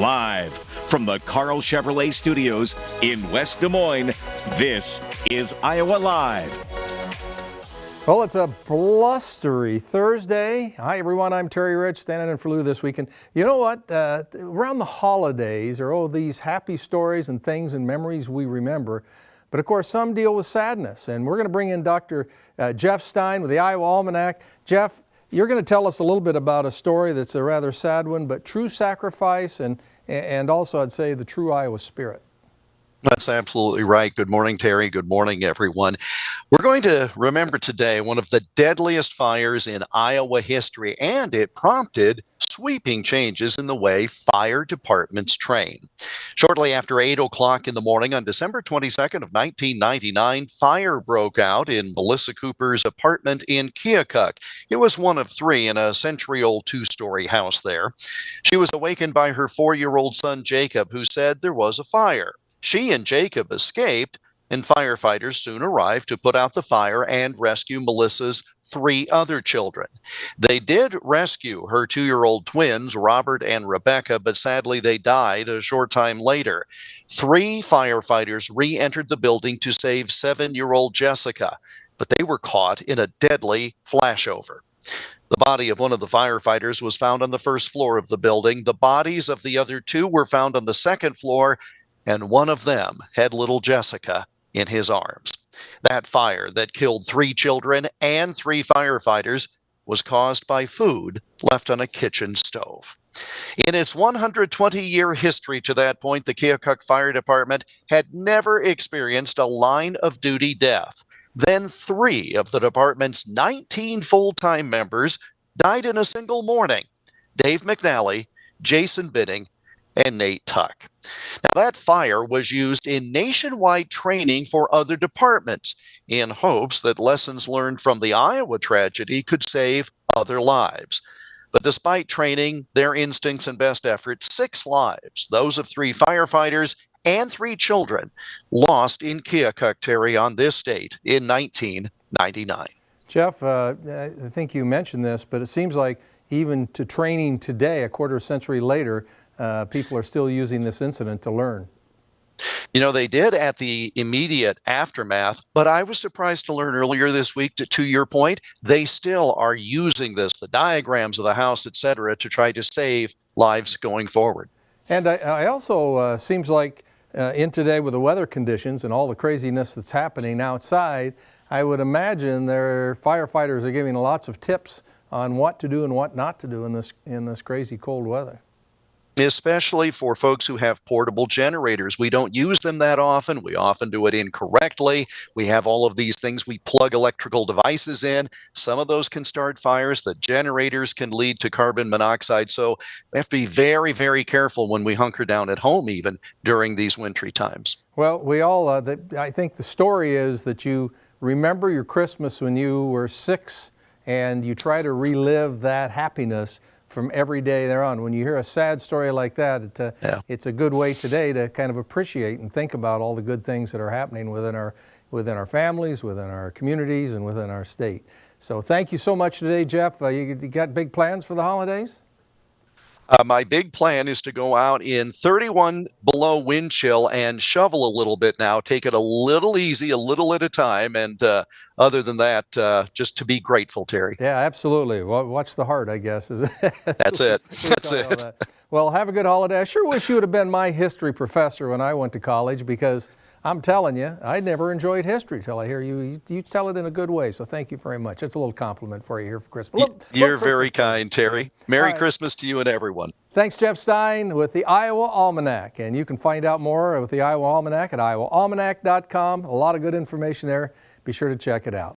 Live from the Carl Chevrolet Studios in West Des Moines, this is Iowa Live. Well, it's a blustery Thursday. Hi, everyone. I'm Terry Rich, standing in for Lou this weekend. You know what? Around the holidays are all these happy stories and things and memories we remember. But, of course, some deal with sadness. And we're going to bring in Dr. Jeff Stein with the Iowa Almanac. Jeff, you're going to tell us a little bit about a story that's a rather sad one, but true sacrifice and also, I'd say, the true Iowa spirit. That's absolutely right. Good morning, Terry. Good morning, everyone. We're going to remember today one of the deadliest fires in Iowa history, and it prompted sweeping changes in the way fire departments train. Shortly after 8 o'clock in the morning on December 22nd of 1999, fire broke out in Melissa Cooper's apartment in Keokuk. It was one of three in a century-old two-story house there. She was awakened by her 4-year-old son, Jacob, who said there was a fire. She and Jacob escaped, and firefighters soon arrived to put out the fire and rescue Melissa's 3 other children. They did rescue her 2-year-old twins, Robert and Rebecca, but sadly they died a short time later. 3 firefighters re-entered the building to save 7-year-old Jessica, but they were caught in a deadly flashover. The body of one of the firefighters was found on the first floor of the building. The bodies of the other 2 were found on the second floor, and one of them had little Jessica in his arms. That fire that killed 3 children and 3 firefighters was caused by food left on a kitchen stove. In its 120-year history to that point, the Keokuk Fire Department had never experienced a line-of-duty death. Then 3 of the department's 19 full-time members died in a single morning: Dave McNally, Jason Bidding, and Nate Tuck. Now, that fire was used in nationwide training for other departments in hopes that lessons learned from the Iowa tragedy could save other lives. But despite training, their instincts and best efforts, 6 lives, those of 3 firefighters and 3 children, lost in Keokuk, Terry, on this date in 1999. Jeff, I think you mentioned this, but it seems like even to training today, a quarter century later, people are still using this incident to learn. You know, they did at the immediate aftermath, but I was surprised to learn earlier this week, to your point, they still are using this, the diagrams of the house, et cetera, to try to save lives going forward. And I also seems like in today with the weather conditions and all the craziness that's happening outside, I would imagine their firefighters are giving lots of tips on what to do and what not to do in this crazy cold weather. Especially for folks who have portable generators. We don't use them that often. We often do it incorrectly. We have all of these things we plug electrical devices in. Some of those can start fires. The generators can lead to carbon monoxide. So we have to be very, very careful when we hunker down at home, even during these wintry times. Well, we all, I think the story is that you remember your Christmas when you were 6 and you try to relive that happiness from every day thereon. When you hear a sad story like that, it's a good way today to kind of appreciate and think about all the good things that are happening within our families, within our communities, and within our state. So thank you so much today, Jeff. You got big plans for the holidays? My big plan is to go out in 31 below wind chill and shovel a little bit now, take it a little easy, a little at a time. And other than that, just to be grateful, Terry. Yeah, absolutely. Well, watch the heart, I guess. That's it. That's it. Well, have a good holiday. I sure wish you would have been my history professor when I went to college, because I'm telling you, I never enjoyed history till I hear you tell it in a good way. So thank you very much. It's a little compliment for you here for Christmas. You're very kind, Terry. Merry Christmas to you and everyone. Thanks, Jeff Stein with the Iowa Almanac. And you can find out more with the Iowa Almanac at iowaalmanac.com. A lot of good information there. Be sure to check it out.